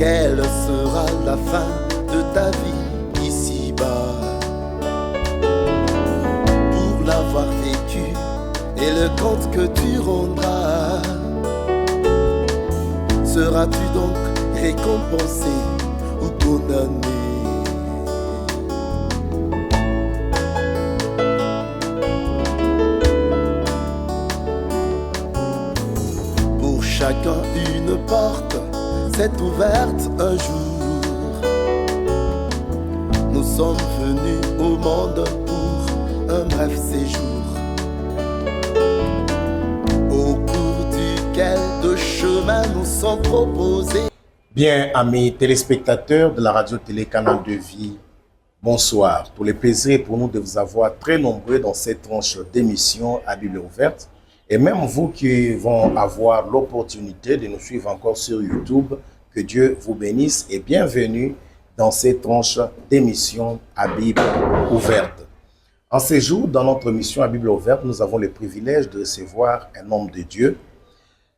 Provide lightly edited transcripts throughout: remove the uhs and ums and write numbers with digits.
Quelle sera la fin de ta vie ici-bas? Pour l'avoir vécu et le compte que tu rendras, seras-tu donc récompensé ou condamné? Pour chacun une porte s'est ouverte un jour. Nous sommes venus au monde pour un bref séjour, au cours duquel de chemins nous sont proposés. Bien, amis téléspectateurs de la radio-télé Canal de Vie, bonsoir. Pour le plaisir pour nous de vous avoir très nombreux dans cette tranche d'émission à Bible ouverte. Et même vous qui vont avoir l'opportunité de nous suivre encore sur YouTube, que Dieu vous bénisse et bienvenue dans cette tranche d'émission à Bible ouverte. En ces jours, dans notre mission à Bible ouverte, nous avons le privilège de recevoir un homme de Dieu,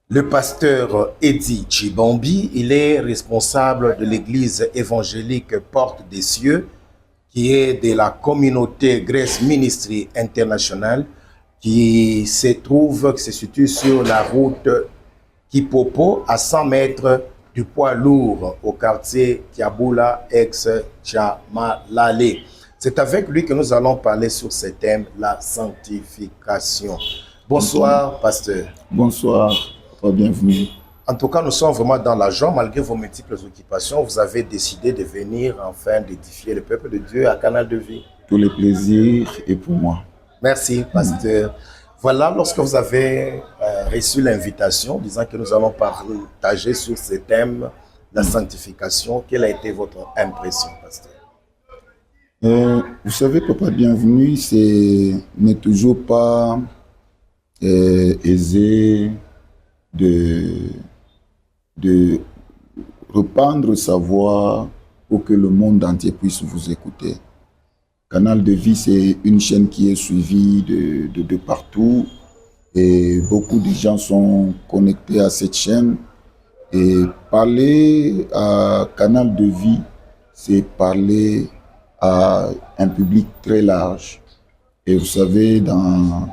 le pasteur Eddie Chibambi. Il est responsable de l'église évangélique Porte des Cieux, qui est de la communauté Grace Ministry International, qui se situe sur la route Kipopo, à 100 mètres du poids lourd, au quartier Kiaboula, ex-Chamalale. C'est avec lui que nous allons parler sur ce thème, la sanctification. Bonsoir, pasteur. Bonsoir, bienvenue. En tout cas, nous sommes vraiment dans la joie, malgré vos multiples occupations. Vous avez décidé de venir afin d'édifier le peuple de Dieu à Canal de Vie. Tout le plaisir est pour moi. Merci, pasteur. Voilà, lorsque vous avez reçu l'invitation disant que nous allons partager sur ce thème, la sanctification, quelle a été votre impression, pasteur? Vous savez, papa, bienvenue, n'est toujours pas aisé de répandre sa voix pour que le monde entier puisse vous écouter. Canal de Vie, c'est une chaîne qui est suivie de partout et beaucoup de gens sont connectés à cette chaîne. Et parler à Canal de Vie, c'est parler à un public très large. Et vous savez, dans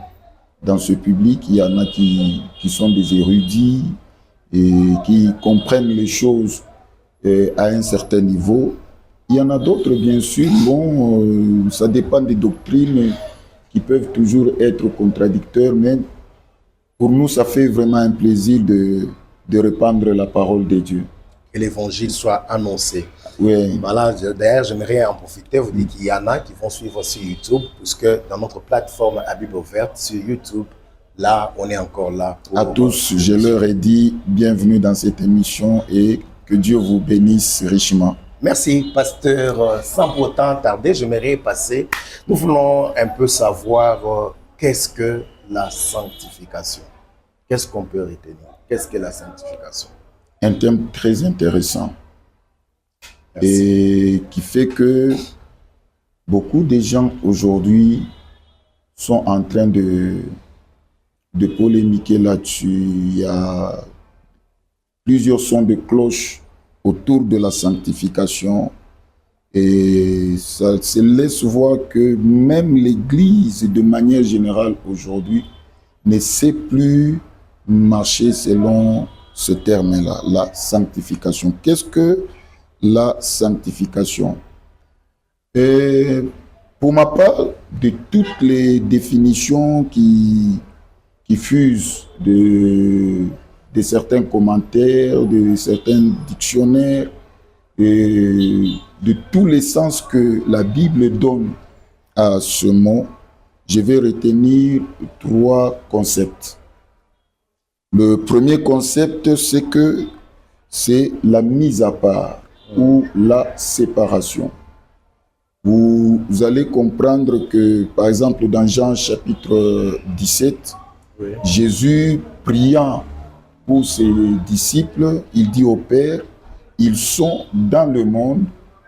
ce public, il y en a qui sont des érudits et qui comprennent les choses à un certain niveau. Il y en a d'autres, bien sûr, ça dépend des doctrines qui peuvent toujours être contradicteurs, mais pour nous, ça fait vraiment un plaisir de répandre la parole de Dieu. Que l'évangile soit annoncé. Oui. Voilà, d'ailleurs, j'aimerais en profiter, vous dire qu'il y en a qui vont suivre sur YouTube, puisque dans notre plateforme à Bible ouverte, sur YouTube, là, on est encore là. À tous, je leur ai dit bienvenue dans cette émission et que Dieu vous bénisse richement. Merci, pasteur. Sans pourtant tarder, j'aimerais passer. Nous voulons un peu savoir qu'est-ce que la sanctification. Qu'est-ce qu'on peut retenir? Qu'est-ce que la sanctification? Un thème très intéressant. Merci. Et qui fait que beaucoup de gens aujourd'hui sont en train de polémiquer là-dessus. Il y a plusieurs sons de cloche autour de la sanctification et ça se laisse voir que même l'Église de manière générale aujourd'hui ne sait plus marcher selon ce terme-là, la sanctification. Qu'est-ce que la sanctification? Et pour ma part, de toutes les définitions qui fusent de certains commentaires, de certains dictionnaires, et de tous les sens que la Bible donne à ce mot, je vais retenir 3 concepts. Le premier concept, c'est que c'est la mise à part ou la séparation. Vous allez comprendre que, par exemple, dans Jean chapitre 17, oui, Jésus priant pour ses disciples, il dit au Père, ils sont dans le monde,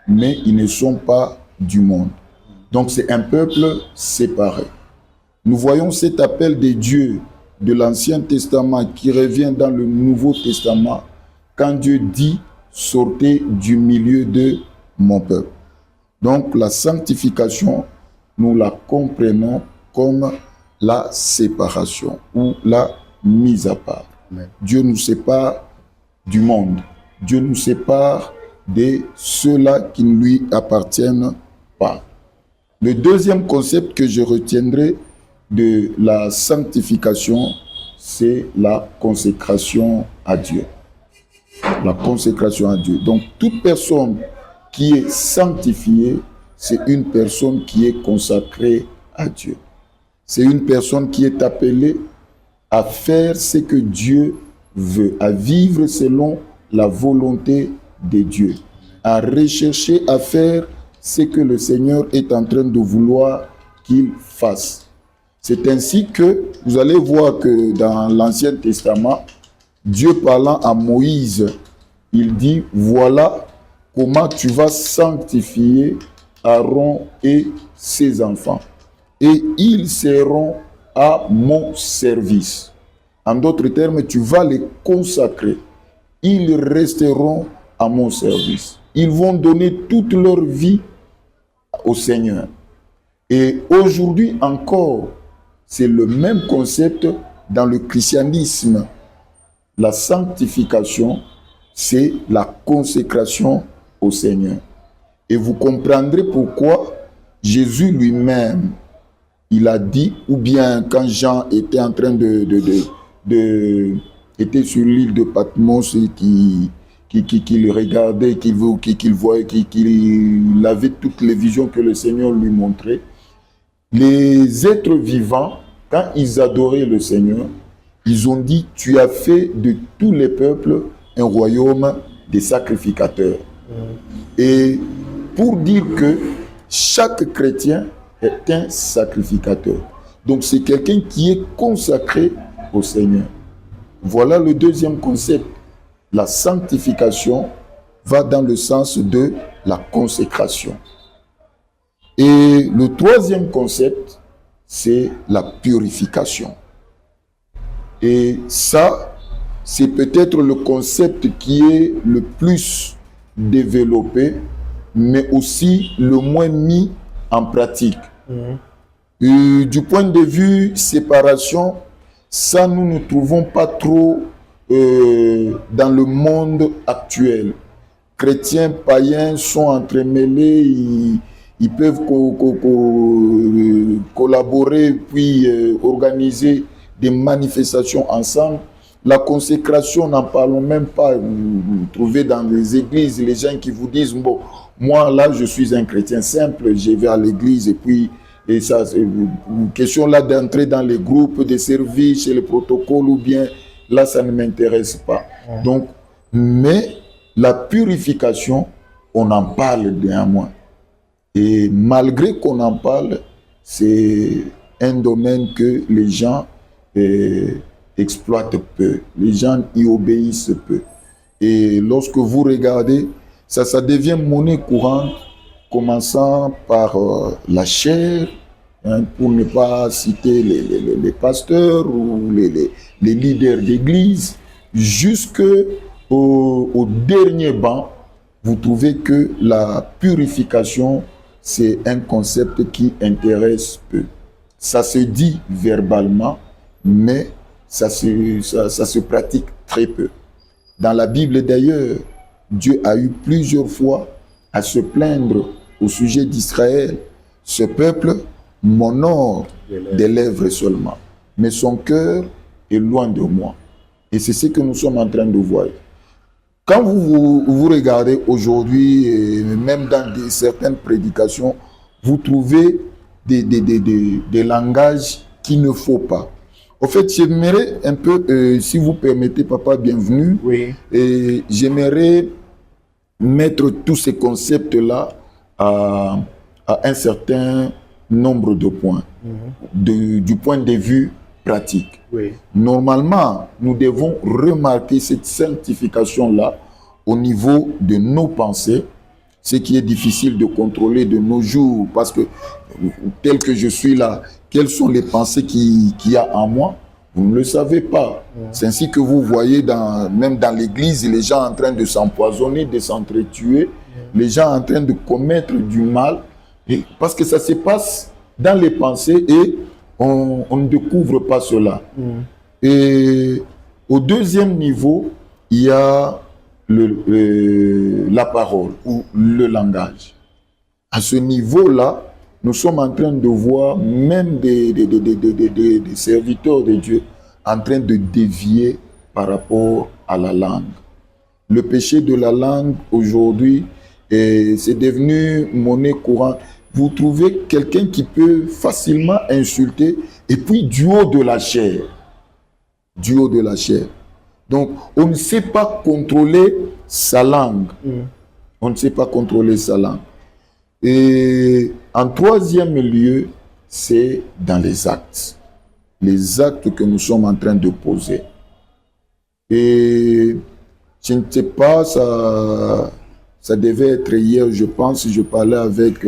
mais ils ne sont pas du monde. Donc c'est un peuple séparé. Nous voyons cet appel de Dieu de l'Ancien Testament qui revient dans le Nouveau Testament quand Dieu dit sortez du milieu de mon peuple. Donc la sanctification, nous la comprenons comme la séparation ou la mise à part. Amen. Dieu nous sépare du monde. Dieu nous sépare de ceux-là qui ne lui appartiennent pas. Le deuxième concept que je retiendrai de la sanctification, c'est la consécration à Dieu. La consécration à Dieu. Donc, toute personne qui est sanctifiée, c'est une personne qui est consacrée à Dieu. C'est une personne qui est appelée à faire ce que Dieu veut, à vivre selon la volonté de Dieu, à rechercher à faire ce que le Seigneur est en train de vouloir qu'il fasse. C'est ainsi que vous allez voir que dans l'Ancien Testament, Dieu parlant à Moïse, il dit, voilà comment tu vas sanctifier Aaron et ses enfants. Et ils seront à mon service. En d'autres termes, tu vas les consacrer. Ils resteront à mon service. Ils vont donner toute leur vie au Seigneur. Et aujourd'hui encore, c'est le même concept dans le christianisme. La sanctification, c'est la consécration au Seigneur. Et vous comprendrez pourquoi Jésus lui-même, il a dit, ou bien quand Jean était en train était sur l'île de Patmos et qu'il regardait, qu'il voyait, qu'il avait toutes les visions que le Seigneur lui montrait. Les êtres vivants, quand ils adoraient le Seigneur, ils ont dit, tu as fait de tous les peuples un royaume des sacrificateurs. Et pour dire que chaque chrétien est un sacrificateur. Donc c'est quelqu'un qui est consacré au Seigneur. Voilà le deuxième concept. La sanctification va dans le sens de la consécration. Et le troisième concept, c'est la purification. Et ça, c'est peut-être le concept qui est le plus développé, mais aussi le moins mis en pratique. Du point de vue séparation, ça, nous ne trouvons pas trop dans le monde actuel. Chrétiens, païens sont entremêlés, ils peuvent collaborer, puis organiser des manifestations ensemble. La consécration, n'en parlons même pas. Vous trouvez dans les églises les gens qui vous disent, bon, moi là, je suis un chrétien simple, je vais à l'église et puis, et ça, c'est une question là d'entrer dans les groupes de services, chez les protocoles ou bien, là, ça ne m'intéresse pas. Donc, mais la purification, on en parle néanmoins. Et malgré qu'on en parle, c'est un domaine que les gens exploitent peu. Les gens y obéissent peu. Et lorsque vous regardez, ça devient monnaie courante, commençant par la chair, hein, pour ne pas citer les pasteurs ou les leaders d'église, jusqu'au dernier banc, vous trouvez que la purification, c'est un concept qui intéresse peu. Ça se dit verbalement, mais ça se pratique très peu. Dans la Bible d'ailleurs, Dieu a eu plusieurs fois à se plaindre au sujet d'Israël. Ce peuple m'honore des lèvres seulement, mais son cœur est loin de moi. Et c'est ce que nous sommes en train de voir. Quand vous regardez aujourd'hui, et même dans certaines prédications, vous trouvez des langages qu'il ne faut pas. En fait, j'aimerais un peu, si vous permettez, papa, bienvenue. Oui. Et j'aimerais mettre tous ces concepts-là à un certain nombre de points, du point de vue pratique. Oui. Normalement, nous devons remarquer cette sanctification-là au niveau de nos pensées, ce qui est difficile de contrôler de nos jours, parce que tel que je suis là, quelles sont les pensées qu'il y a en moi? Vous ne le savez pas. C'est ainsi que vous voyez même dans l'église, les gens en train de s'empoisonner, de s'entretuer, les gens en train de commettre du mal, parce que ça se passe dans les pensées et on ne découvre pas cela. Et au deuxième niveau, il y a la parole ou le langage. À ce niveau-là, nous sommes en train de voir même des serviteurs de Dieu en train de dévier par rapport à la langue. Le péché de la langue aujourd'hui, c'est devenu monnaie courante. Vous trouvez quelqu'un qui peut facilement insulter et puis du haut de la chair. Du haut de la chair. Donc, on ne sait pas contrôler sa langue. On ne sait pas contrôler sa langue. Et en troisième lieu, c'est dans les actes. Les actes que nous sommes en train de poser. Et je ne sais pas, ça devait être hier, je pense, je parlais avec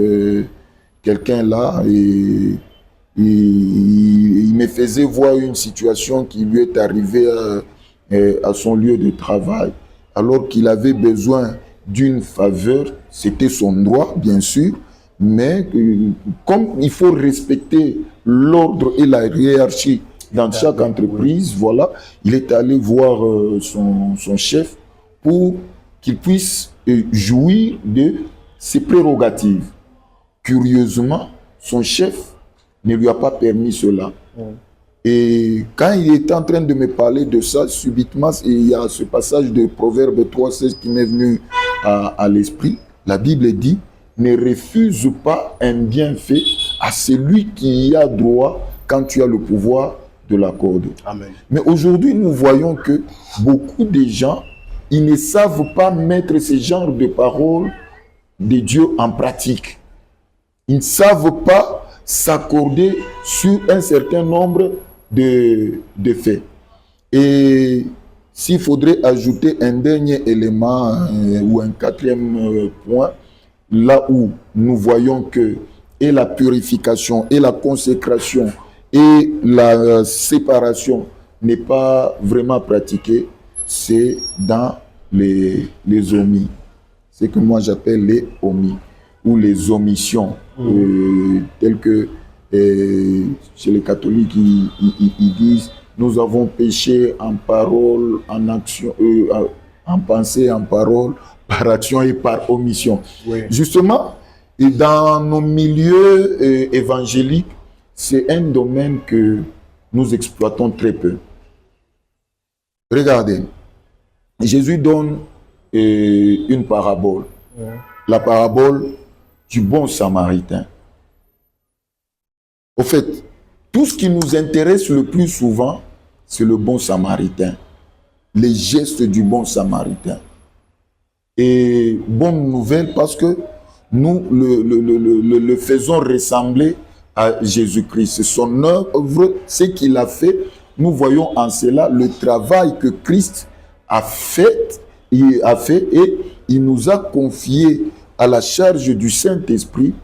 quelqu'un là et il me faisait voir une situation qui lui est arrivée à son lieu de travail, alors qu'il avait besoin d'une faveur. C'était son droit, bien sûr, mais comme il faut respecter l'ordre et la hiérarchie dans chaque entreprise, voilà, il est allé voir son chef pour qu'il puisse jouir de ses prérogatives. Curieusement, son chef ne lui a pas permis cela. Et quand il était en train de me parler de ça, subitement, il y a ce passage de Proverbe 3,16 qui m'est venu à l'esprit. La Bible dit: ne refuse pas un bienfait à celui qui y a droit quand tu as le pouvoir de l'accorder. Amen. Mais aujourd'hui, nous voyons que beaucoup de gens, ils ne savent pas mettre ce genre de paroles de Dieu en pratique. Ils ne savent pas s'accorder sur un certain nombre de faits. Et s'il faudrait ajouter un dernier élément ou un quatrième point, là où nous voyons que et la purification et la consécration et la séparation n'est pas vraiment pratiquée, c'est dans les omis. C'est que moi j'appelle les omis ou les omissions, telles que chez les catholiques, ils disent: nous avons péché en parole, en action, en pensée, en parole, par action et par omission. Oui. Justement, dans nos milieux évangéliques, c'est un domaine que nous exploitons très peu. Regardez, Jésus donne une parabole, la parabole du bon samaritain. Au fait, tout ce qui nous intéresse le plus souvent, c'est le bon samaritain, les gestes du bon samaritain. Et bonne nouvelle parce que nous le faisons ressembler à Jésus-Christ. Son œuvre, ce qu'il a fait, nous voyons en cela le travail que Christ a fait et il nous a confié à la charge du Saint-Esprit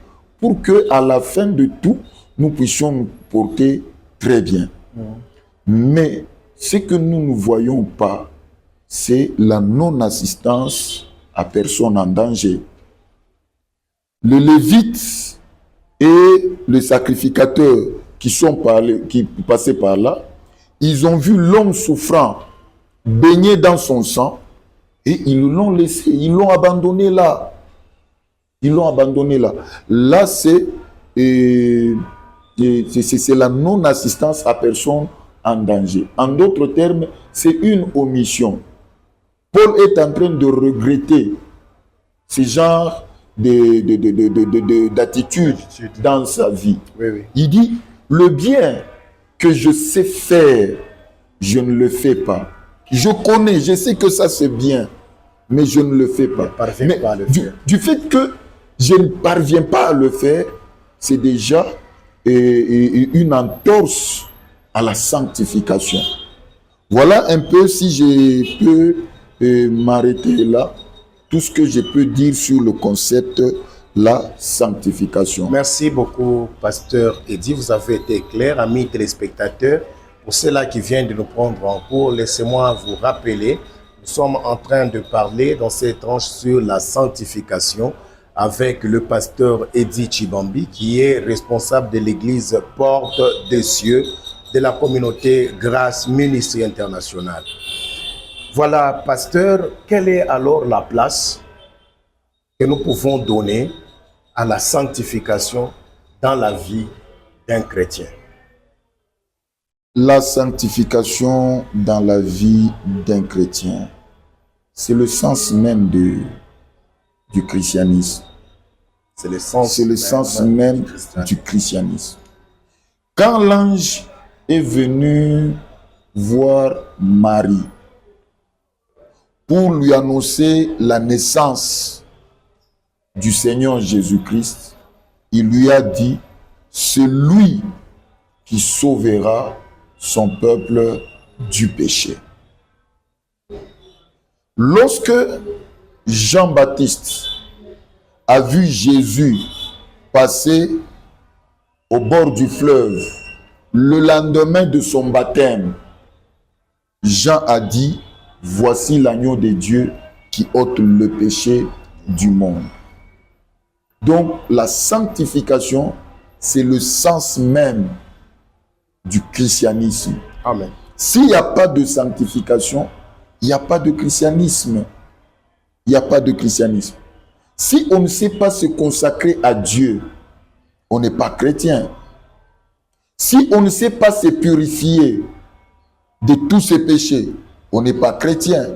pour que à la fin de tout, nous puissions nous porter très bien. Mais ce que nous ne voyons pas, c'est la non-assistance à personne en danger. Le lévite et le sacrificateur qui passaient par là, ils ont vu l'homme souffrant, baigné dans son sang, et ils l'ont laissé, ils l'ont abandonné là. Ils l'ont abandonné là. Là, c'est la non-assistance à personne en danger. En d'autres termes, c'est une omission. Paul est en train de regretter ce genre d'attitude dans sa vie. Oui, oui. Il dit: le bien que je sais faire, je ne le fais pas. Je connais, je sais que ça c'est bien, mais je ne le fais pas. Mais du fait que je ne parviens pas à le faire, c'est déjà une entorse à la sanctification. Voilà un peu, si je peux m'arrêter là, tout ce que je peux dire sur le concept la sanctification. Merci beaucoup, pasteur Eddy. Vous avez été clair, amis téléspectateurs. Pour ceux-là qui viennent de nous prendre en cours, laissez-moi vous rappeler, nous sommes en train de parler dans cette tranche sur la sanctification avec le pasteur Eddie Chibambi, qui est responsable de l'église Porte des Cieux de la communauté Grâce Ministrie Internationale. Voilà, pasteur, quelle est alors la place que nous pouvons donner à la sanctification dans la vie d'un chrétien? La sanctification dans la vie d'un chrétien, c'est le sens même du christianisme. C'est le sens même du christianisme. Quand l'ange est venu voir Marie pour lui annoncer la naissance du Seigneur Jésus-Christ, il lui a dit, c'est lui qui sauvera son peuple du péché. Lorsque Jean-Baptiste a vu Jésus passer au bord du fleuve le lendemain de son baptême, Jean a dit, voici l'agneau de Dieu qui ôte le péché du monde. Donc la sanctification, c'est le sens même du christianisme. Amen. S'il n'y a pas de sanctification, il n'y a pas de christianisme. Il n'y a pas de christianisme. Si on ne sait pas se consacrer à Dieu, on n'est pas chrétien. Si on ne sait pas se purifier de tous ses péchés, on n'est pas chrétien.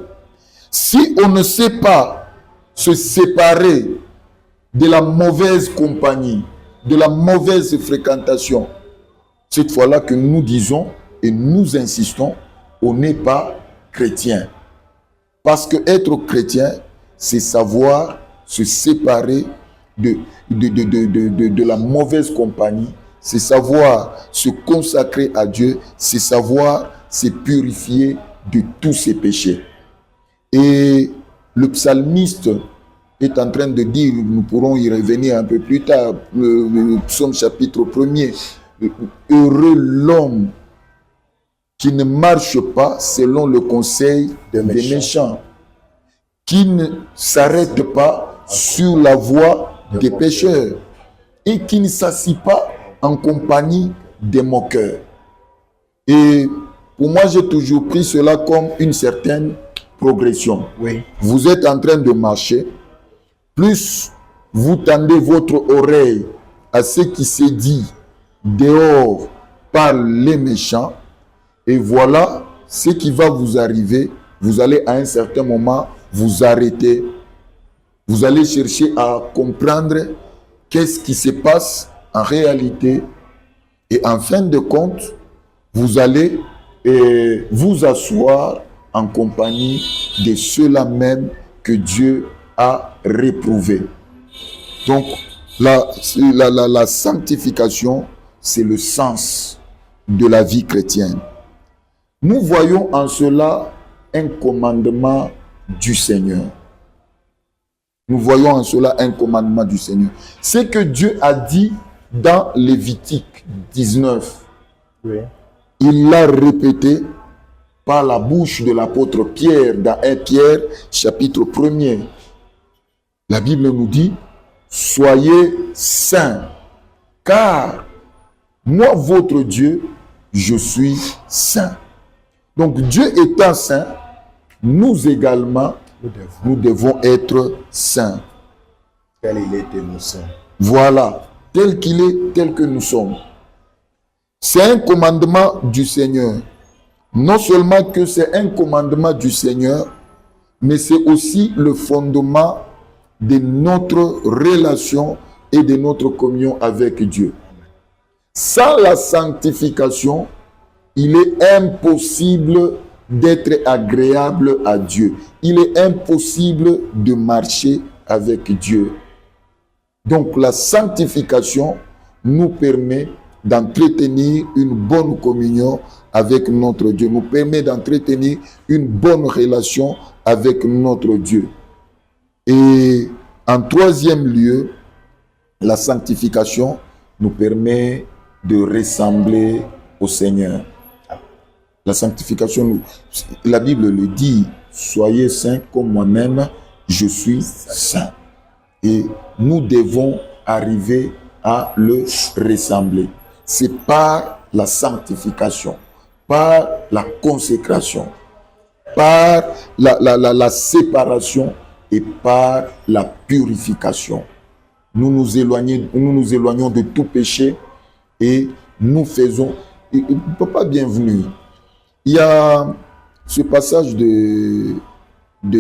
Si on ne sait pas se séparer de la mauvaise compagnie, de la mauvaise fréquentation, cette fois-là que nous disons et nous insistons, on n'est pas chrétien. Parce que être chrétien, c'est savoir se séparer de la mauvaise compagnie, c'est savoir se consacrer à Dieu, c'est savoir se purifier de tous ses péchés. Et le psalmiste est en train de dire, nous pourrons y revenir un peu plus tard, le psaume chapitre 1er, heureux l'homme qui ne marche pas selon le conseil des méchants, qui ne s'arrête pas sur la voie des pécheurs et qui ne s'assit pas en compagnie des moqueurs. Et pour moi, j'ai toujours pris cela comme une certaine progression. Oui. Vous êtes en train de marcher, plus vous tendez votre oreille à ce qui s'est dit dehors par les méchants, et voilà ce qui va vous arriver. Vous allez à un certain moment vous arrêter. Vous allez chercher à comprendre qu'est-ce qui se passe en réalité. Et en fin de compte, vous allez vous asseoir en compagnie de ceux-là même que Dieu a réprouvés. Donc, la sanctification, c'est le sens de la vie chrétienne. Nous voyons en cela un commandement du Seigneur. Nous voyons en cela un commandement du Seigneur. C'est que Dieu a dit dans Lévitique 19. Oui. Il l'a répété par la bouche de l'apôtre Pierre dans 1 Pierre chapitre 1er. La Bible nous dit, soyez saints, car moi, votre Dieu, je suis saint. Donc Dieu étant saint, nous également, nous devons être saints. Tel il est, nous sommes. Voilà, tel qu'il est, tel que nous sommes. C'est un commandement du Seigneur. Non seulement que c'est un commandement du Seigneur, mais c'est aussi le fondement de notre relation et de notre communion avec Dieu. Sans la sanctification, il est impossible d'être agréable à Dieu. Il est impossible de marcher avec Dieu. Donc la sanctification nous permet d'entretenir une bonne communion avec notre Dieu, nous permet d'entretenir une bonne relation avec notre Dieu. Et en troisième lieu, la sanctification nous permet de ressembler au Seigneur. La sanctification, la Bible le dit, soyez saints comme moi-même, je suis saint. Et nous devons arriver à le ressembler. C'est par la sanctification, par la consécration, par la séparation et par la purification. Nous nous éloignons de tout péché et nous faisons... Papa, bienvenue. Il y a ce passage de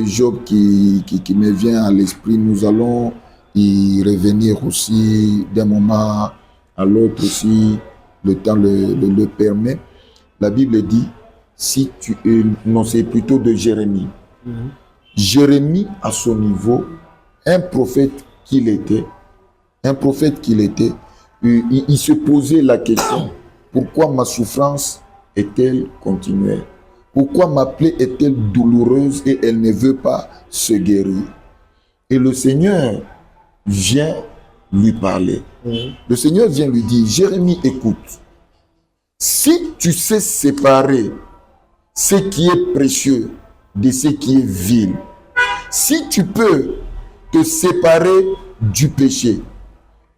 Job qui me vient à l'esprit. Nous allons y revenir aussi d'un moment à l'autre si le temps le permet. La Bible dit, non, c'est plutôt de Jérémie. Jérémie, à son niveau, un prophète qu'il était, il se posait la question, pourquoi ma souffrance est-elle continuelle? Pourquoi ma plaie est-elle douloureuse et elle ne veut pas se guérir? Et le Seigneur vient lui parler. Le Seigneur vient lui dire, Jérémie, écoute, si tu sais séparer ce qui est précieux de ce qui est vil, si tu peux te séparer du péché,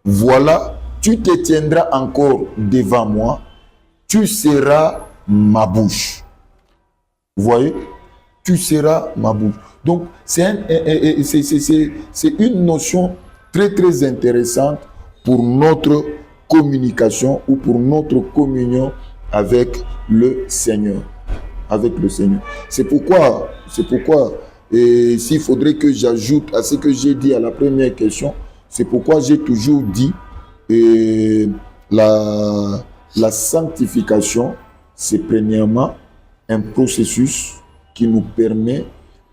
voilà, tu te tiendras encore devant moi, tu seras ma bouche. Vous voyez? Tu seras ma bouche. Donc, c'est une notion très, très intéressante pour notre communication ou pour notre communion avec le Seigneur. Avec le Seigneur. C'est pourquoi, s'il faudrait que j'ajoute à ce que j'ai dit à la première question, c'est pourquoi j'ai toujours dit la sanctification, c'est premièrement un processus qui nous permet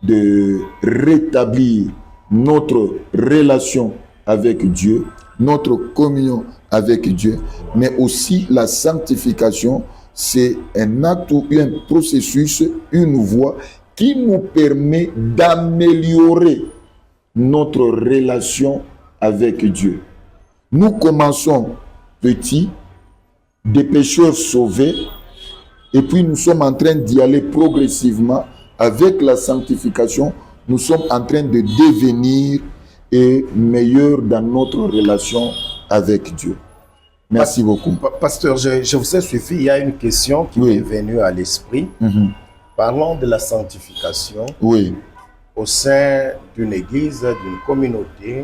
de rétablir notre relation avec Dieu, notre communion avec Dieu, mais aussi la sanctification, c'est un acte ou un processus, une voie qui nous permet d'améliorer notre relation avec Dieu. Nous commençons petits, des pécheurs sauvés, et puis nous sommes en train d'y aller progressivement. Avec la sanctification, nous sommes en train de devenir meilleurs dans notre relation avec Dieu. Merci beaucoup. Pasteur, je vous ai suivi, il y a une question qui m'est venue à l'esprit. Parlons de la sanctification au sein d'une église, d'une communauté.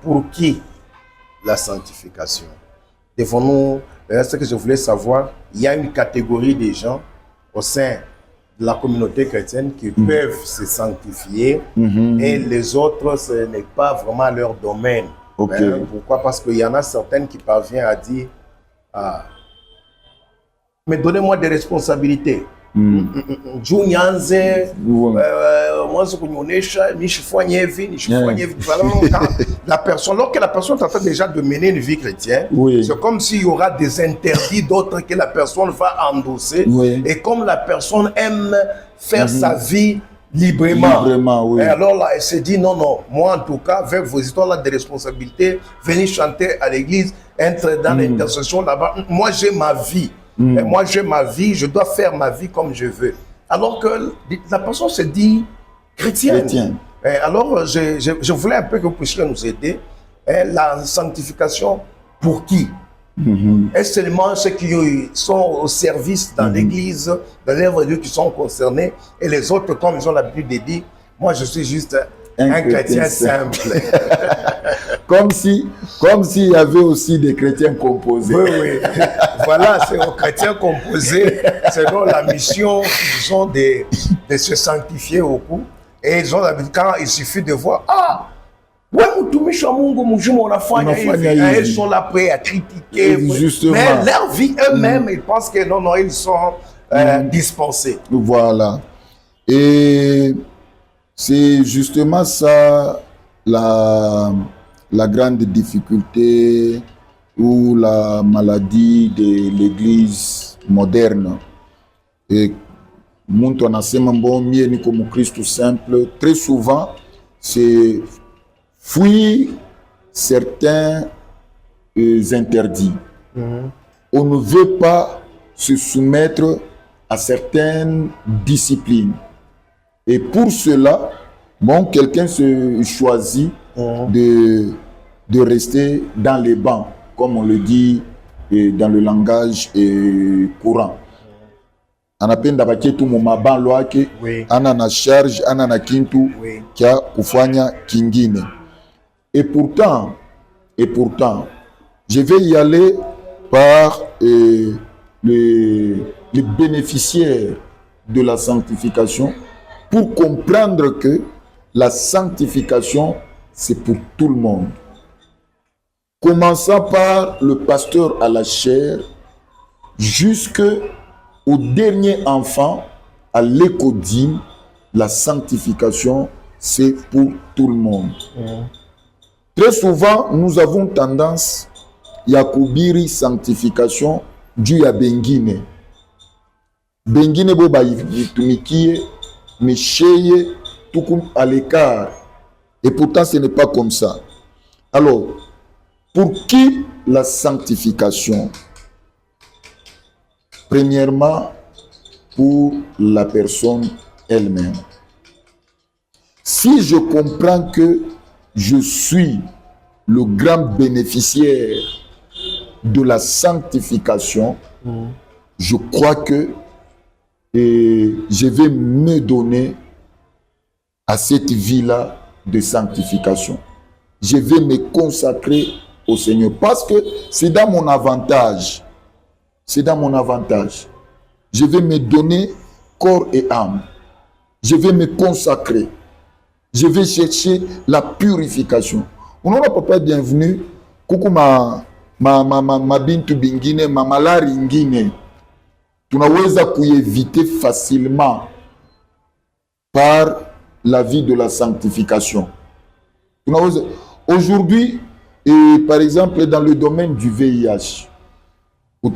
Pour qui la sanctification? Devons-nous, ce que je voulais savoir, il y a une catégorie de gens au sein de la communauté chrétienne qui peuvent se sanctifier et les autres, ce n'est pas vraiment leur domaine. Pourquoi? Parce qu'il y en a certaines qui parviennent à dire mais donnez-moi des responsabilités. La personne, lorsque la personne est en train déjà de mener une vie chrétienne, c'est comme s'il y aura des interdits d'autres que la personne va endosser. Et comme la personne aime faire sa vie librement. Et alors là, elle se dit non, moi en tout cas, avec vos histoires de responsabilités, venir chanter à l'église, être dans l'intercession là-bas, moi j'ai ma vie. Et moi j'ai ma vie, je dois faire ma vie comme je veux. Alors que la personne se dit chrétienne. Et alors je voulais un peu que vous puissiez nous aider. La sanctification, pour qui? Est-ce seulement ceux qui sont au service dans l'église, dans l'œuvre de Dieu qui sont concernés, et les autres, comme ils ont l'habitude de dire, moi je suis juste un chrétien simple. Comme s'il y avait aussi des chrétiens composés. Voilà, c'est aux chrétiens composés, selon la mission qu'ils ont de se sanctifier au coup. Et ils ont l'habitude, quand il suffit de voir, ils sont là prêts à critiquer. Mais leur vie eux-mêmes, ils pensent que non, ils sont dispensés. Voilà. Et c'est justement ça la grande difficulté ou la maladie de l'église moderne. Et comme Christ simple, très souvent, c'est fuir certains interdits. On ne veut pas se soumettre à certaines disciplines. Et pour cela, bon, quelqu'un se choisit de rester dans les bancs, comme on le dit dans le langage courant. On appelle d'abord tout mon maban loake, anana charge, anana kintu, kia kufanya kingine. Et pourtant, je vais y aller par les bénéficiaires de la sanctification pour comprendre que la sanctification, c'est pour tout le monde. Commençant par le pasteur à la chair, jusqu'au dernier enfant, à l'écodime, la sanctification, c'est pour tout le monde. Très souvent, nous avons tendance à kubiri sanctification du ya bengine. Bengine bo ba yitumikie, mais cheye tout à l'écart. Et pourtant, ce n'est pas comme ça. Alors, pour qui la sanctification? Premièrement, pour la personne elle-même. Si je comprends que je suis le grand bénéficiaire de la sanctification, je crois que je vais me donner à cette vie-là de sanctification. Je vais me consacrer au Seigneur parce que c'est dans mon avantage. C'est dans mon avantage. Je vais me donner corps et âme. Je vais me consacrer. Je vais chercher la purification. On n'a pas bienvenue. Coucou ma bintu bingine, ma malari ingine. Tunaweza kuéviter facilement par la vie de la sanctification. Aujourd'hui, par exemple, dans le domaine du VIH, au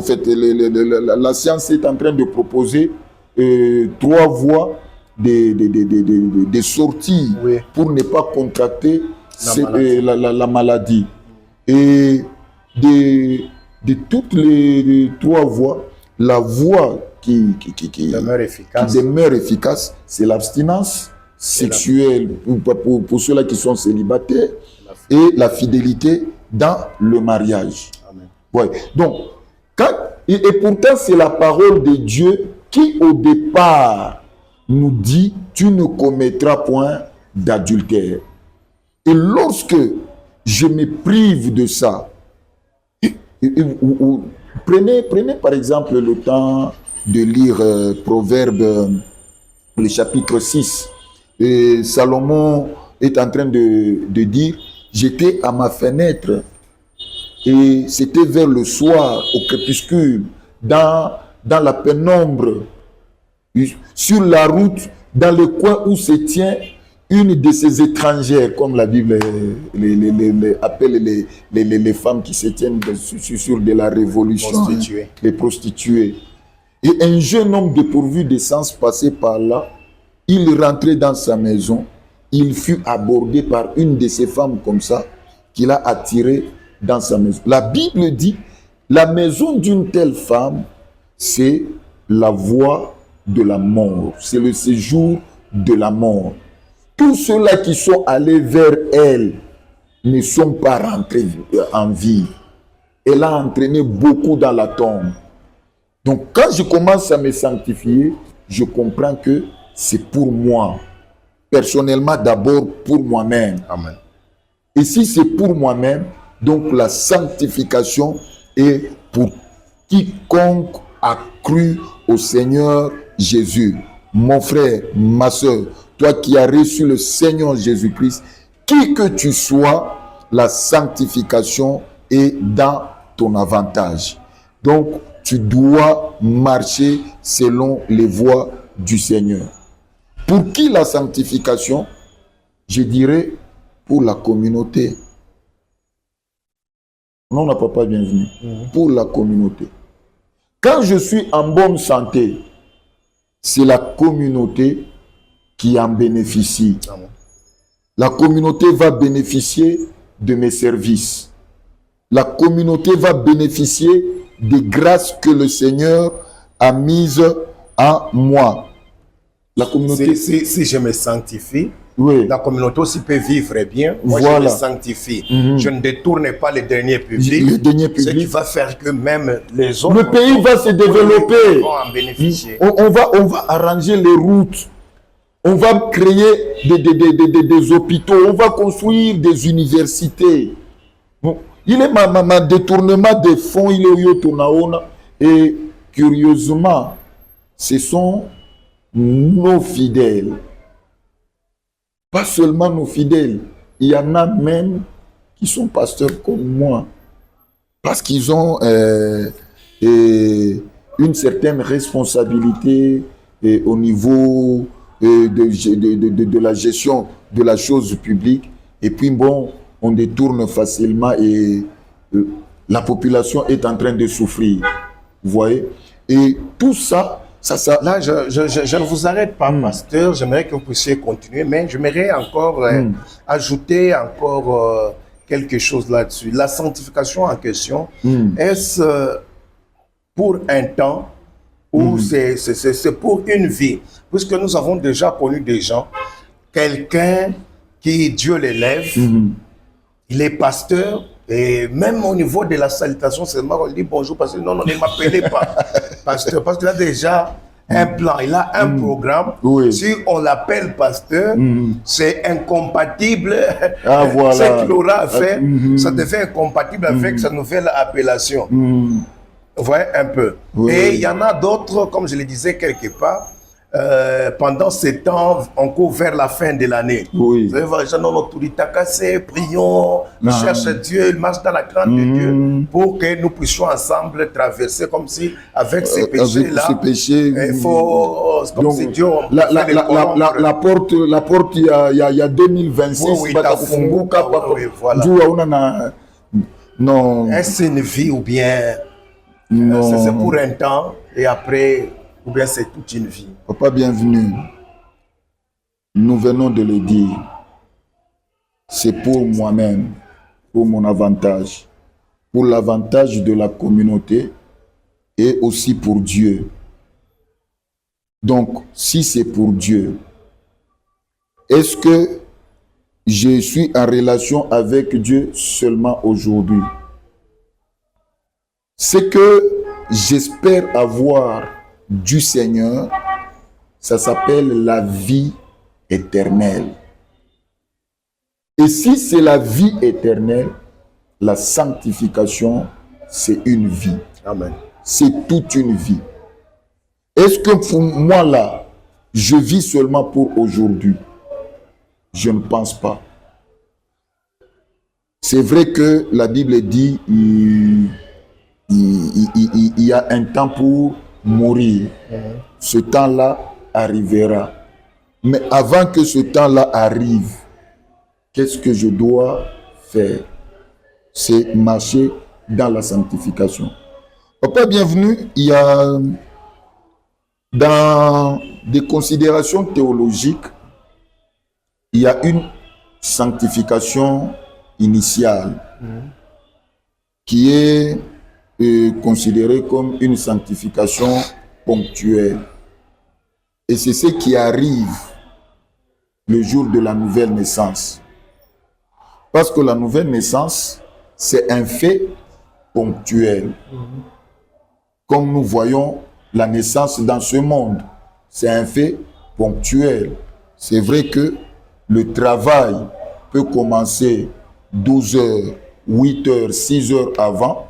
fait, la science est en train de proposer 3 voies de sortie pour ne pas contracter la maladie. Et de toutes les 3 voies, la voie qui demeure efficace, c'est l'abstinence sexuelle pour ceux-là qui sont célibataires et la fidélité dans le mariage. Amen. Ouais. Donc, et pourtant, c'est la parole de Dieu qui, au départ, nous dit « Tu ne commettras point d'adultère ». Et lorsque je me prive de ça, prenez par exemple le temps de lire Proverbe, le chapitre 6. Et Salomon est en train de dire « J'étais à ma fenêtre et c'était vers le soir, au crépuscule, dans la pénombre, sur la route, dans le coin où se tient une de ces étrangères, comme la Bible appelle les femmes qui se tiennent sur de la révolution, les prostituées. Et un jeune homme dépourvu de sens passait par là, il rentrait dans sa maison, il fut abordé par une de ces femmes comme ça, qui l'a attiré dans sa maison. La Bible dit, la maison d'une telle femme, c'est la voie de la mort, c'est le séjour de la mort. Tous ceux-là qui sont allés vers elle ne sont pas rentrés en vie. Elle a entraîné beaucoup dans la tombe. Donc quand je commence à me sanctifier, je comprends que c'est pour moi. Personnellement, d'abord pour moi-même. Amen. Et si c'est pour moi-même, donc la sanctification est pour quiconque a cru au Seigneur Jésus. Mon frère, ma soeur, toi qui as reçu le Seigneur Jésus-Christ, qui que tu sois, la sanctification est dans ton avantage. Donc, tu dois marcher selon les voies du Seigneur. Pour qui la sanctification? Je dirais pour la communauté. Non, n'a pas bienvenue. Pour la communauté. Quand je suis en bonne santé, c'est la communauté qui en bénéficie. La communauté va bénéficier de mes services. La communauté va bénéficier des grâces que le Seigneur a mise en moi. La communauté... Si je me sanctifie, Oui. la communauté aussi peut vivre bien. Moi, Voilà. je me sanctifie. Je ne détourne pas les derniers publics. Les deniers Ce qui publics. va faire que même les autres... Le pays va se développer. vont en bénéficier. On va arranger les routes. On va créer des hôpitaux. On va construire des universités. Bon, il est ma détournement des fonds, il est au Tonaona. Et curieusement, ce sont nos fidèles. Pas seulement nos fidèles. Il y en a même qui sont pasteurs comme moi. Parce qu'ils ont une certaine responsabilité au niveau de la gestion de la chose publique. Et puis bon, on détourne facilement et la population est en train de souffrir. Vous voyez? Et tout ça, Là, je ne vous arrête pas, pasteur. J'aimerais que vous puissiez continuer, mais j'aimerais encore ajouter encore quelque chose là-dessus. La sanctification en question, est-ce pour un temps ou c'est pour une vie? Puisque nous avons déjà connu des gens, quelqu'un qui, Dieu l'élève, il est pasteur, et même au niveau de la salutation, seulement on dit bonjour, pasteur. Non, ne m'appelez pas pasteur, parce qu'il a déjà un plan, il a un programme. Oui. Si on l'appelle pasteur, c'est incompatible. Ah, voilà. Ce qu'il aura fait, ça devient incompatible avec sa nouvelle appellation. Vous voyez un peu. Oui. Et il y en a d'autres, comme je le disais quelque part, pendant ces temps, on court vers la fin de l'année. Oui. Vous voyez, les gens ont l'autorité cassée, prions, cherchent Dieu, ils marchent dans la crainte de Dieu pour que nous puissions ensemble traverser comme si, avec ces péchés-là, il faut, comme donc, si Dieu... la porte, il y a 2026, oui, voilà. Non. Est-ce une vie ou bien Non. c'est pour un temps et après... Ou bien c'est toute une vie. Papa, bienvenue. Nous venons de le dire. C'est pour moi-même, pour mon avantage, pour l'avantage de la communauté et aussi pour Dieu. Donc, si c'est pour Dieu, est-ce que je suis en relation avec Dieu seulement aujourd'hui? Ce que j'espère avoir du Seigneur, ça s'appelle la vie éternelle. Et si c'est la vie éternelle, la sanctification, c'est une vie. Amen. C'est toute une vie. Est-ce que pour moi là, je vis seulement pour aujourd'hui? Je ne pense pas. C'est vrai que la Bible dit il y a un temps pour mourir. Ce temps-là arrivera. Mais avant que ce temps-là arrive, qu'est-ce que je dois faire? C'est marcher dans la sanctification. Papa, bienvenue. Il y a dans des considérations théologiques, il y a une sanctification initiale qui est considéré comme une sanctification ponctuelle. Et c'est ce qui arrive le jour de la nouvelle naissance. Parce que la nouvelle naissance, c'est un fait ponctuel. Comme nous voyons la naissance dans ce monde, c'est un fait ponctuel. C'est vrai que le travail peut commencer 12 heures, 8 heures, 6 heures avant,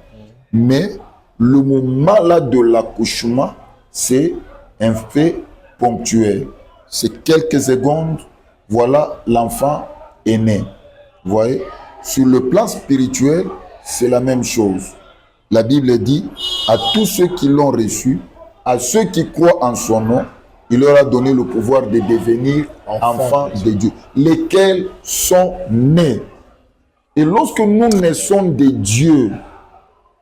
mais le moment là de l'accouchement, c'est un fait ponctuel. C'est quelques secondes, voilà, l'enfant est né. Vous voyez? Sur le plan spirituel, c'est la même chose. La Bible dit, à tous ceux qui l'ont reçu, à ceux qui croient en son nom, il leur a donné le pouvoir de devenir enfants de Dieu, lesquels sont nés. Et lorsque nous naissons de Dieu,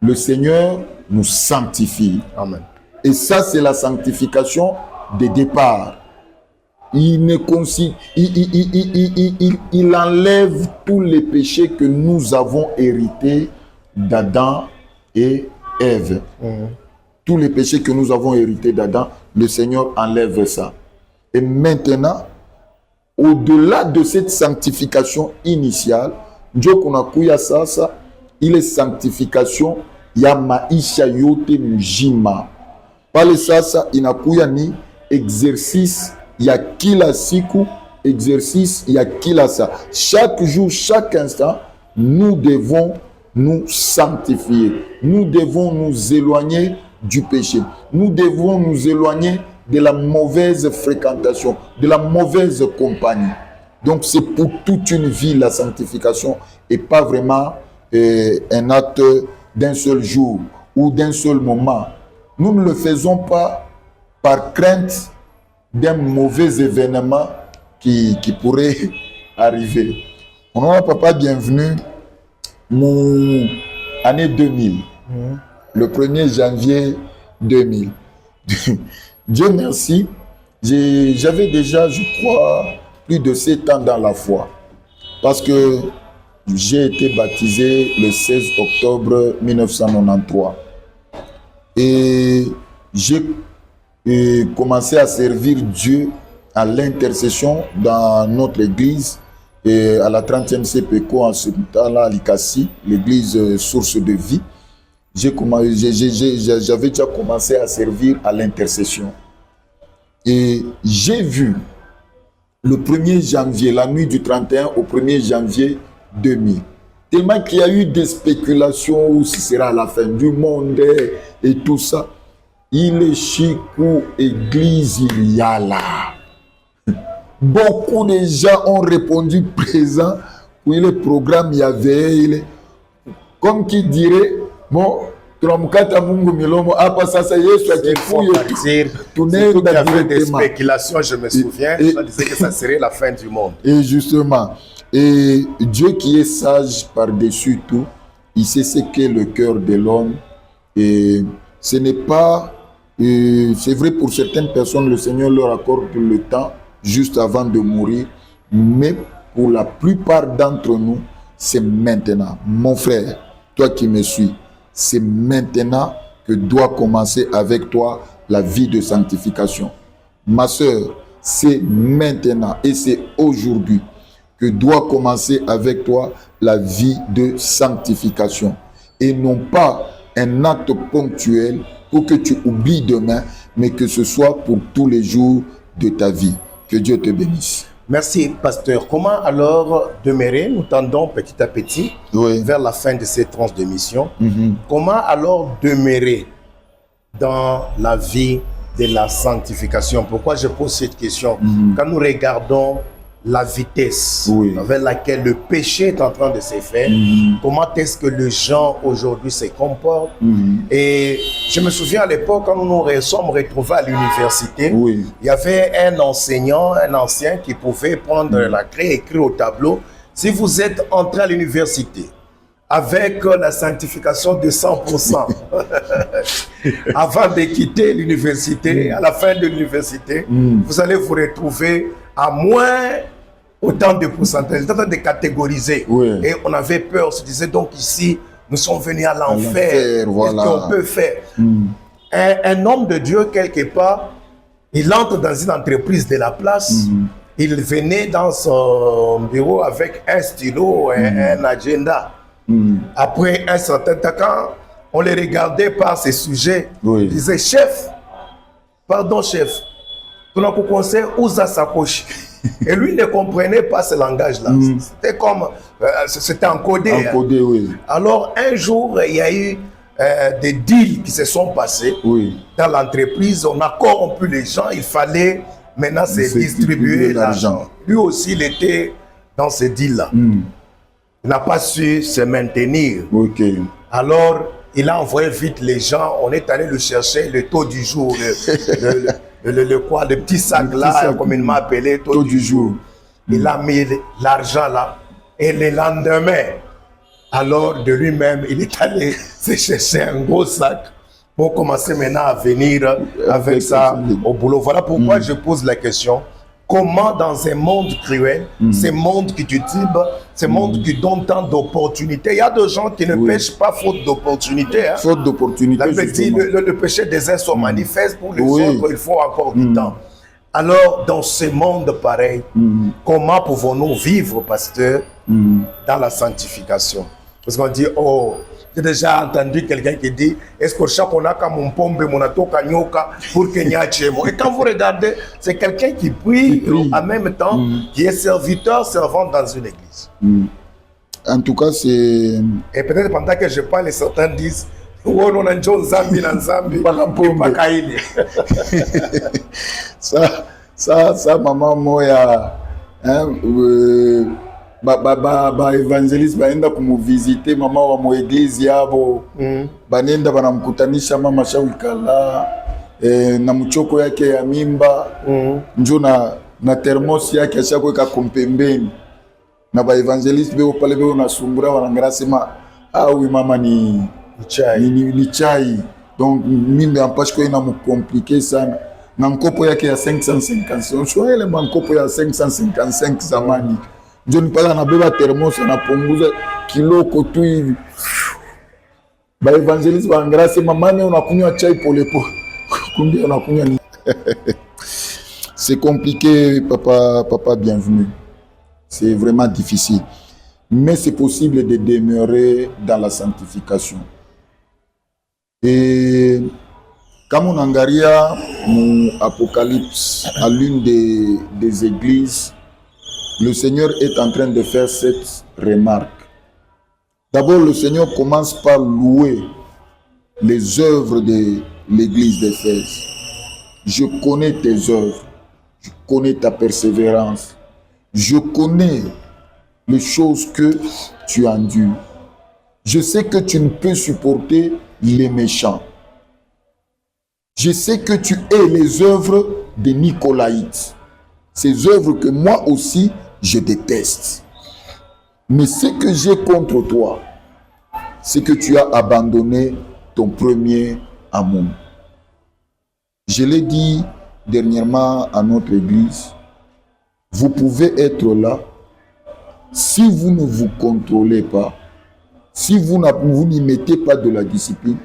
le Seigneur nous sanctifie. Amen. Et ça, c'est la sanctification de départ. Il enlève tous les péchés que nous avons hérités d'Adam et Ève. tous les péchés que nous avons hérités d'Adam, le Seigneur enlève ça. Et maintenant, au-delà de cette sanctification initiale, Dieu kunakuya sasa, il est sanctification ya maisha yote mjima. Pale sasa inakuya ni exercice ya kila siku, exercice ya kila saa. Chaque jour, chaque instant, nous devons nous sanctifier. Nous devons nous éloigner du péché. Nous devons nous éloigner de la mauvaise fréquentation, de la mauvaise compagnie. Donc c'est pour toute une vie la sanctification et pas vraiment un acte d'un seul jour ou d'un seul moment. Nous ne le faisons pas par crainte d'un mauvais événement qui pourrait arriver. Mon nom, papa, bienvenue. Mon année 2000, le 1er janvier 2000. Dieu merci, j'avais déjà, je crois, plus de 7 ans dans la foi. Parce que j'ai été baptisé le 16 octobre 1993. Et j'ai commencé à servir Dieu à l'intercession dans notre église, et à la 30e CPECO en ce temps-là, à Likasi, l'église Source de Vie. J'avais déjà commencé à servir à l'intercession. Et j'ai vu le 1er janvier, la nuit du 31 au 1er janvier 2000, tellement qu'il y a eu des spéculations où ce sera la fin du monde et tout ça. Il est chico, église, il y a là. Beaucoup de gens ont répondu présent. Oui, le programme, il y avait, comme qui dirait, bon, surtout qu'il y avait des spéculations, je me souviens, on disait que ça serait la fin du monde. Et justement, et Dieu qui est sage par-dessus tout, il sait ce qu'est le cœur de l'homme. Et ce n'est pas, c'est vrai pour certaines personnes, le Seigneur leur accorde le temps juste avant de mourir, mais pour la plupart d'entre nous, c'est maintenant. Mon frère, toi qui me suis, c'est maintenant que doit commencer avec toi la vie de sanctification. Ma sœur, c'est maintenant et c'est aujourd'hui que doit commencer avec toi la vie de sanctification. Et non pas un acte ponctuel pour que tu oublies demain, mais que ce soit pour tous les jours de ta vie. Que Dieu te bénisse. Merci, pasteur. Comment alors demeurer? Nous tendons petit à petit vers la fin de cette tranche de mission. Comment alors demeurer dans la vie de la sanctification? Pourquoi je pose cette question? Quand nous regardons la vitesse avec laquelle le péché est en train de se faire, comment est-ce que les gens aujourd'hui se comportent? Et je me souviens à l'époque, quand nous nous sommes retrouvés à l'université, il y avait un enseignant, un ancien qui pouvait prendre la craie et écrire au tableau: si vous êtes entré à l'université avec la sanctification de 100%, avant de quitter l'université, à la fin de l'université, vous allez vous retrouver à moins autant de pourcentage, autant de catégoriser. Et on avait peur, on se disait donc ici, nous sommes venus à l'enfer. Voilà. Qu'est-ce qu'on peut faire? Un homme de Dieu, quelque part, il entre dans une entreprise de la place, il venait dans son bureau avec un stylo, un agenda. Après un certain temps, quand on les regardait par ces sujets, il disait: chef, pardon chef, ton conseil usa sa poche. Et lui ne comprenait pas ce langage-là. C'était comme, c'était encodé. Alors un jour, il y a eu des deals qui se sont passés dans l'entreprise. On a corrompu les gens. Il fallait maintenant se distribuer l'argent. Lui aussi, il était dans ce deal-là. Il n'a pas su se maintenir. Alors, il a envoyé vite les gens. On est allé le chercher, le taux du jour, le petit sac là, comme il m'a appelé, taux du jour. Il a mis l'argent là. Et le lendemain, alors de lui-même, il est allé se chercher un gros sac pour commencer maintenant à venir avec ça au boulot. Voilà pourquoi je pose la question: comment dans un monde cruel, ce monde qui titube, ce monde qui donne tant d'opportunités. Il y a des gens qui ne pêchent pas faute d'opportunités. Hein. Faute d'opportunités. Le péché des uns sont manifeste, pour les autres, il faut encore du temps. Alors, dans ce monde pareil, comment pouvons-nous vivre, pasteur, dans la sanctification? Parce qu'on dit, oh, j'ai déjà entendu quelqu'un qui dit, est-ce que chaque on a comme mon pombe, mon atoka nyoka, pour que nyachemo. Et quand vous regardez, c'est quelqu'un qui prie en même temps, qui est serviteur, servant dans une église. En tout cas, c'est... Et peut-être pendant que je parle, certains disent, oh, non, on Zambi, ça, maman, moi, hein, évangéliste baenda kumvisiter mama wa mu église yabo banenda banamkutanisha mama shawikala na mchoko yake ya mimba njo na thermos yake ashakweka kompembeni na ba évangéliste beo pale beo nasumbura wanangara sema oui mama ni chai donc mimba ampash ko ina mkomplike sana na mkopo yake ya 550 sio ile mkopo ya 555 zamani ndio nipaka nabeba thermos anapunguza kiloko tu hivi ba evangeliste ba ngrasi mamani unakunywa chai pole pole kumbe unakunywa ni c'est compliqué papa bienvenue, c'est vraiment difficile mais c'est possible de demeurer dans la sanctification. Et comme on angaria mon Apocalypse à l'une des églises, le Seigneur est en train de faire cette remarque. D'abord, le Seigneur commence par louer les œuvres de l'église d'Éphèse. Je connais tes œuvres, je connais ta persévérance, je connais les choses que tu endures. Je sais que tu ne peux supporter les méchants. Je sais que tu hais les œuvres des Nicolaïtes, ces œuvres que moi aussi je déteste. Mais ce que j'ai contre toi, c'est que tu as abandonné ton premier amour. Je l'ai dit dernièrement à notre église, vous pouvez être là, si vous ne vous contrôlez pas, si vous n'y mettez pas de la discipline,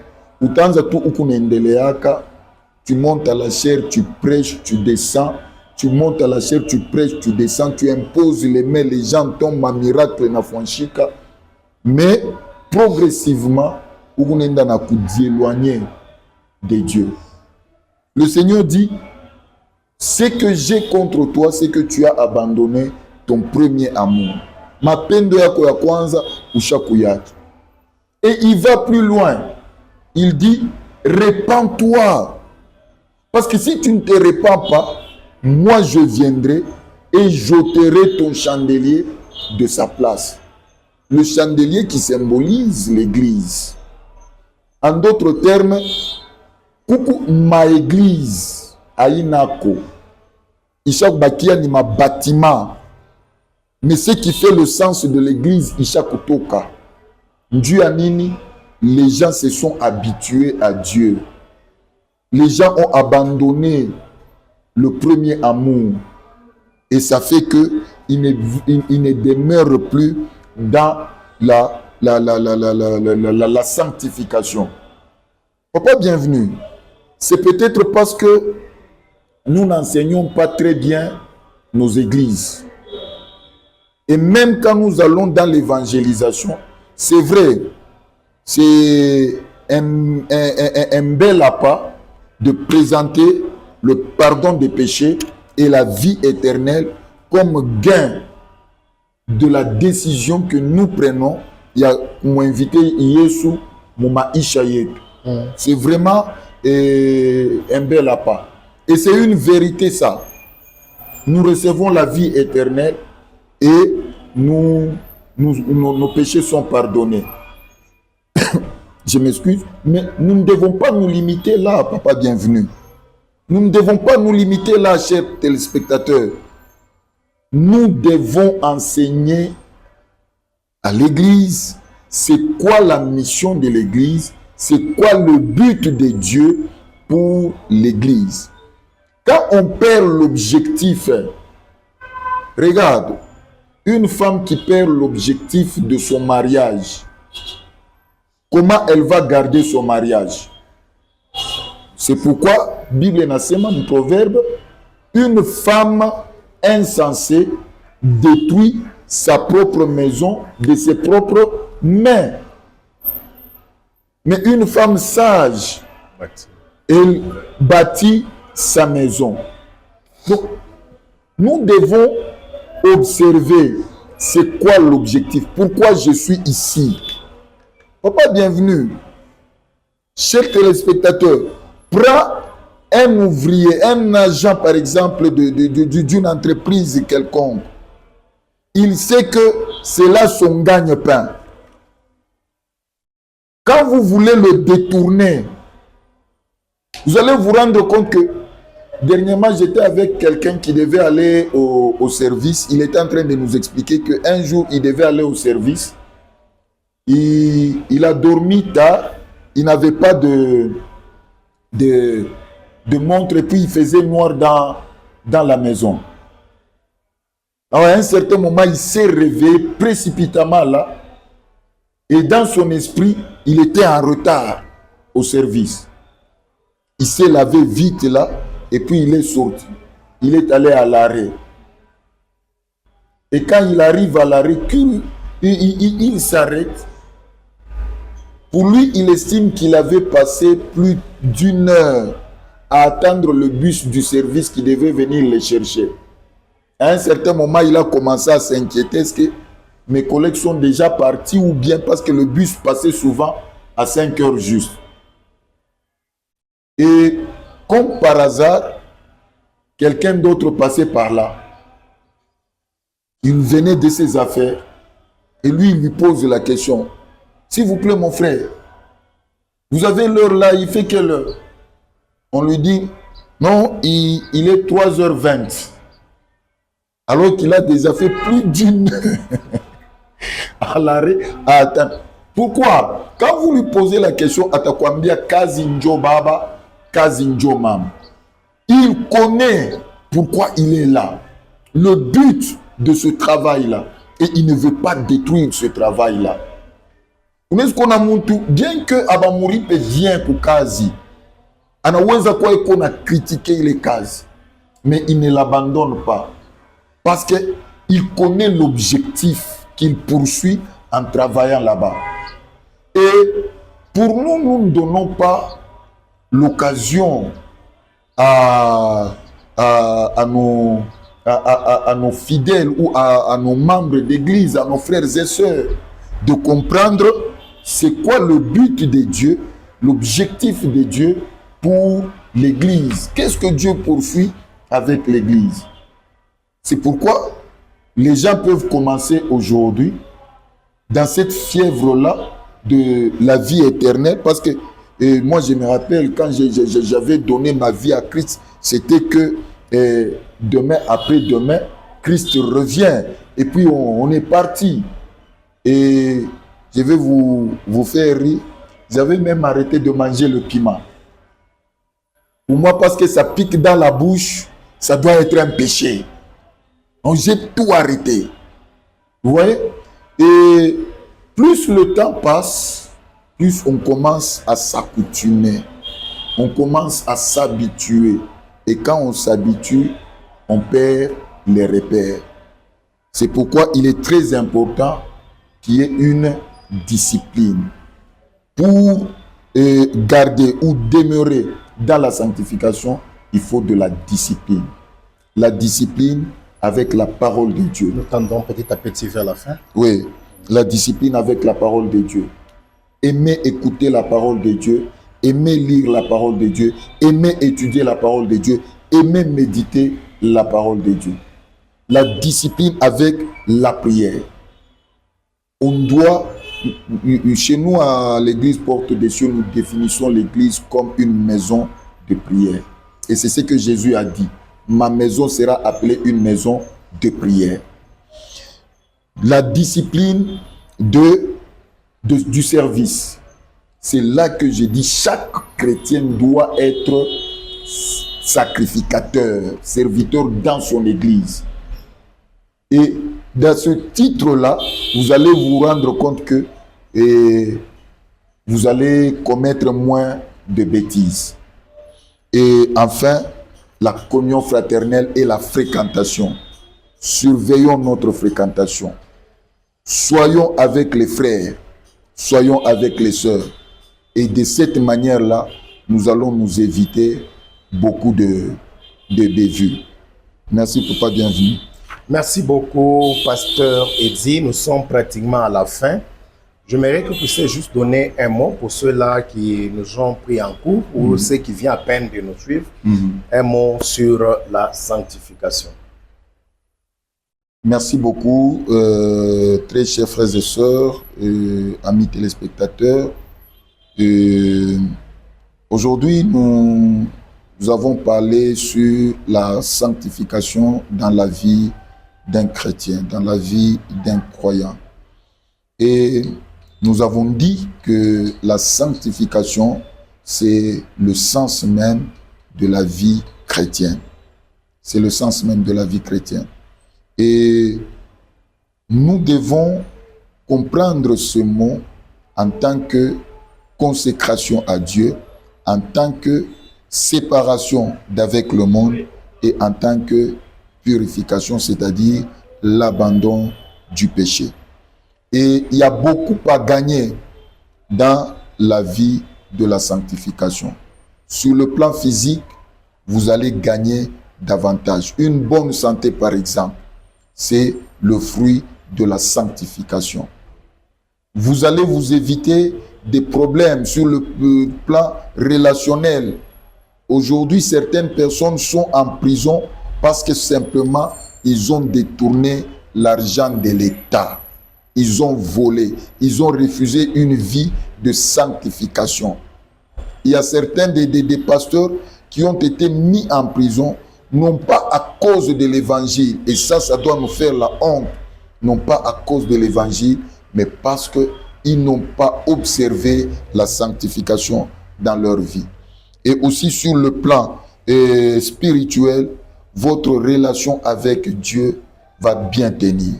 tu montes à la chair, tu prêches, tu descends, tu montes à la chair, tu prêches, tu descends, tu imposes les mains, les gens tombent en miracle, mais progressivement, vous éloigner de Dieu. Le Seigneur dit, ce que j'ai contre toi, c'est que tu as abandonné ton premier amour. Mapendo yako ya kwanza ushakuyaki. Et il va plus loin. Il dit, répands-toi. Parce que si tu ne te répands pas, moi je viendrai et j'ôterai ton chandelier de sa place. Le chandelier qui symbolise l'église. En d'autres termes, kuku ma église aïnako. Ishak bakia ni ma bâtiment. Mais ce qui fait le sens de l'église Ishakutoka. Dieu anini, les gens se sont habitués à Dieu. Les gens ont abandonné le premier amour. Et ça fait que ils ne demeurent plus dans la sanctification. Papa, bienvenue. C'est peut-être parce que nous n'enseignons pas très bien nos églises. Et même quand nous allons dans l'évangélisation, c'est vrai, c'est un bel appât de présenter le pardon des péchés et la vie éternelle comme gain de la décision que nous prenons. Il y a invité Yesu Mouma Ishaïek. C'est vraiment un bel appât. Et c'est une vérité ça. Nous recevons la vie éternelle et nos péchés sont pardonnés. Je m'excuse, mais nous ne devons pas nous limiter là, papa bienvenue. Nous ne devons pas nous limiter là, chers téléspectateurs. Nous devons enseigner à l'église c'est quoi la mission de l'église, c'est quoi le but de Dieu pour l'église. Quand on perd l'objectif Regarde, une femme qui perd l'objectif de son mariage, comment elle va garder son mariage? C'est pourquoi, Bible nasema, un proverbe, une femme insensée détruit sa propre maison de ses propres mains. Mais une femme sage, elle bâtit sa maison. Donc, nous devons observer c'est quoi l'objectif, pourquoi je suis ici. Papa, bienvenue. Chers téléspectateurs, prends un ouvrier, un agent par exemple d'une entreprise quelconque. Il sait que c'est là son gagne-pain. Quand vous voulez le détourner, vous allez vous rendre compte que dernièrement, j'étais avec quelqu'un qui devait aller au service. Il était en train de nous expliquer qu'un jour, il devait aller au service. Il a dormi tard. Il n'avait pas de montre et puis il faisait noir dans la maison. Alors, à un certain moment, il s'est réveillé précipitamment là. Et dans son esprit, il était en retard au service. Il s'est lavé vite là. Et puis il est sorti. Il est allé à l'arrêt. Et quand il arrive à l'arrêt, il s'arrête. Pour lui, il estime qu'il avait passé plus d'1 heure à attendre le bus du service qui devait venir le chercher. À un certain moment, il a commencé à s'inquiéter. Est-ce que mes collègues sont déjà partis ou bien parce que le bus passait souvent à 5 heures juste. Et comme par hasard, quelqu'un d'autre passait par là. Il venait de ses affaires et lui, il lui pose la question. S'il vous plaît, mon frère, vous avez l'heure là, il fait quelle heure? On lui dit, non, il est 3h20. Alors qu'il a déjà fait plus d'1 heure à l'arrêt à attendre. Pourquoi? Quand vous lui posez la question, Atakwambia Kazinjo Baba, Kazinjo Mam, il connaît pourquoi il est là, le but de ce travail-là, et il ne veut pas détruire ce travail-là. Bien que Abamuri peut bien pour Kazi, anaweza quoi qu'on a critiqué les cases, mais il ne l'abandonne pas parce que il connaît l'objectif qu'il poursuit en travaillant là-bas. Et pour nous, nous ne donnons pas l'occasion à nos fidèles ou à nos membres d'église, à nos frères et sœurs, de comprendre c'est quoi le but de Dieu, l'objectif de Dieu pour l'église. Qu'est-ce que Dieu poursuit avec l'église? C'est pourquoi les gens peuvent commencer aujourd'hui dans cette fièvre-là de la vie éternelle, parce que moi je me rappelle quand j'avais donné ma vie à Christ, c'était que demain après demain, Christ revient et puis on est parti. Et je vais vous faire rire, j'avais même arrêté de manger le piment. Pour moi, parce que ça pique dans la bouche, ça doit être un péché. Donc j'ai tout arrêté. Vous voyez? Et plus le temps passe, plus on commence à s'accoutumer. On commence à s'habituer. Et quand on s'habitue, on perd les repères. C'est pourquoi il est très important qu'il y ait une discipline. Pour garder ou demeurer dans la sanctification, il faut de la discipline. La discipline avec la parole de Dieu. Nous tendons petit à petit vers la fin. Oui, la discipline avec la parole de Dieu. Aimer écouter la parole de Dieu, aimer lire la parole de Dieu, aimer étudier la parole de Dieu, aimer méditer la parole de Dieu. La discipline avec la prière. On doit, chez nous à l'église Porte des Cieux, nous définissons l'église comme une maison de prière. Et c'est ce que Jésus a dit. Ma maison sera appelée une maison de prière. La discipline du service. C'est là que j'ai dit chaque chrétien doit être sacrificateur, serviteur dans son église. Et dans ce titre-là, vous allez vous rendre compte que vous allez commettre moins de bêtises. Et enfin, la communion fraternelle et la fréquentation. Surveillons notre fréquentation. Soyons avec les frères, soyons avec les sœurs. Et de cette manière-là, nous allons nous éviter beaucoup de bévues. Merci, papa, bienvenue. Merci beaucoup, pasteur Eddy. Nous sommes pratiquement à la fin. J'aimerais que vous puissiez juste donner un mot pour ceux-là qui nous ont pris en cours ou ceux qui viennent à peine de nous suivre. Un mot sur la sanctification. Merci beaucoup, très chers frères et sœurs, amis téléspectateurs. Aujourd'hui, nous avons parlé sur la sanctification dans la vie d'un chrétien, dans la vie d'un croyant. Et nous avons dit que la sanctification, c'est le sens même de la vie chrétienne. C'est le sens même de la vie chrétienne. Et nous devons comprendre ce mot en tant que consécration à Dieu, en tant que séparation d'avec le monde et en tant que purification, c'est-à-dire l'abandon du péché. Et il y a beaucoup à gagner dans la vie de la sanctification. Sur le plan physique, vous allez gagner davantage. Une bonne santé, par exemple, c'est le fruit de la sanctification. Vous allez vous éviter des problèmes sur le plan relationnel. Aujourd'hui, certaines personnes sont en prison parce que simplement, ils ont détourné l'argent de l'État. Ils ont volé. Ils ont refusé une vie de sanctification. Il y a certains des pasteurs qui ont été mis en prison, non pas à cause de l'évangile, et ça doit nous faire la honte, non pas à cause de l'évangile, mais parce qu'ils n'ont pas observé la sanctification dans leur vie. Et aussi sur le plan spirituel, votre relation avec Dieu va bien tenir.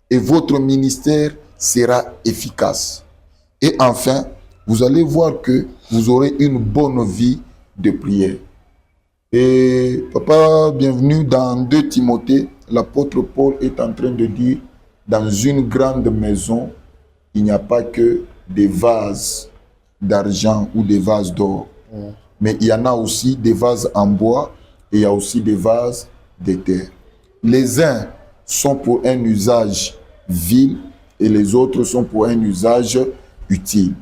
Et votre ministère sera efficace. Et enfin, vous allez voir que vous aurez une bonne vie de prière. Et papa, bienvenue dans 2 Timothée. L'apôtre Paul est en train de dire, dans une grande maison, il n'y a pas que des vases d'argent ou des vases d'or. Mais il y en a aussi des vases en bois et il y a aussi des vases de terre. Les uns sont pour un usage vil et les autres sont pour un usage utile.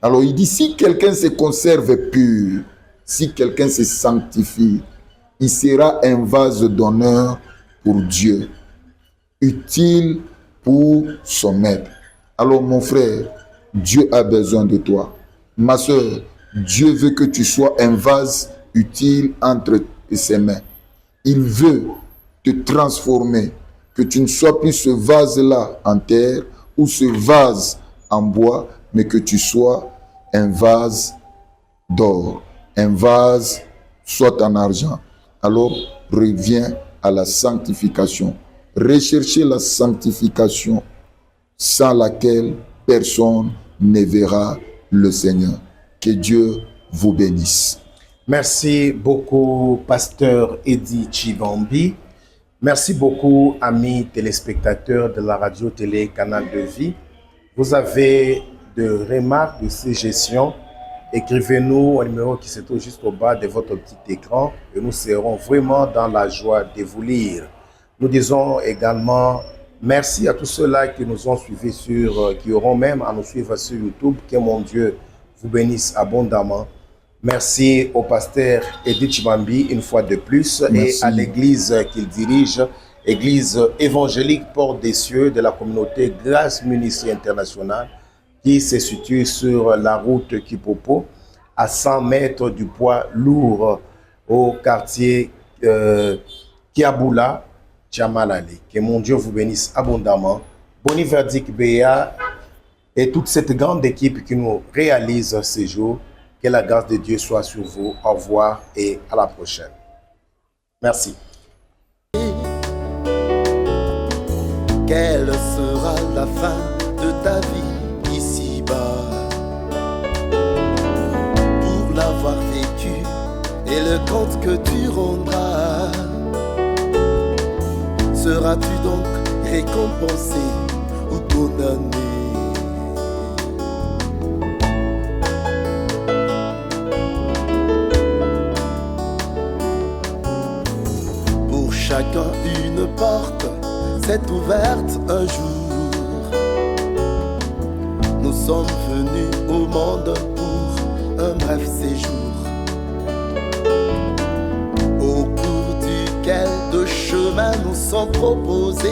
Alors il dit, si quelqu'un se conserve pur, si quelqu'un se sanctifie, il sera un vase d'honneur pour Dieu, utile pour son maître. Alors mon frère, Dieu a besoin de toi. Ma soeur, Dieu veut que tu sois un vase utile entre ses mains. Il veut te transformer, que tu ne sois plus ce vase-là en terre ou ce vase en bois, mais que tu sois un vase d'or, un vase soit en argent. Alors reviens à la sanctification. Recherchez la sanctification sans laquelle personne ne verra le Seigneur. Que Dieu vous bénisse. Merci beaucoup, pasteur Eddy Chibambi. Merci beaucoup, amis téléspectateurs de la radio-télé Canal de Vie. Vous avez de remarques, de suggestions, écrivez-nous au numéro qui se trouve juste au bas de votre petit écran et nous serons vraiment dans la joie de vous lire. Nous disons également merci à tous ceux-là qui nous ont suivis qui auront même à nous suivre sur YouTube. Que mon Dieu vous bénisse abondamment. Merci au pasteur Eddy Chibambi une fois de plus. Merci. Et à l'église qu'il dirige, église évangélique Porte des Cieux de la communauté Grâce Ministrie Internationale qui se situe sur la route Kipopo à 100 mètres du poids lourd au quartier Kiaboula, Tchamalale. Que mon Dieu vous bénisse abondamment. Boni Verdict Béa et toute cette grande équipe qui nous réalise ces jours. Que la grâce de Dieu soit sur vous. Au revoir et à la prochaine. Merci. Quelle sera la fin de ta vie ici-bas? Pour l'avoir vécu et le compte que tu rendras, seras-tu donc récompensé ou condamné? Pour chacun une porte s'est ouverte un jour. Nous sommes venus au monde pour un bref séjour, au cours duquel de chemins nous sont proposés.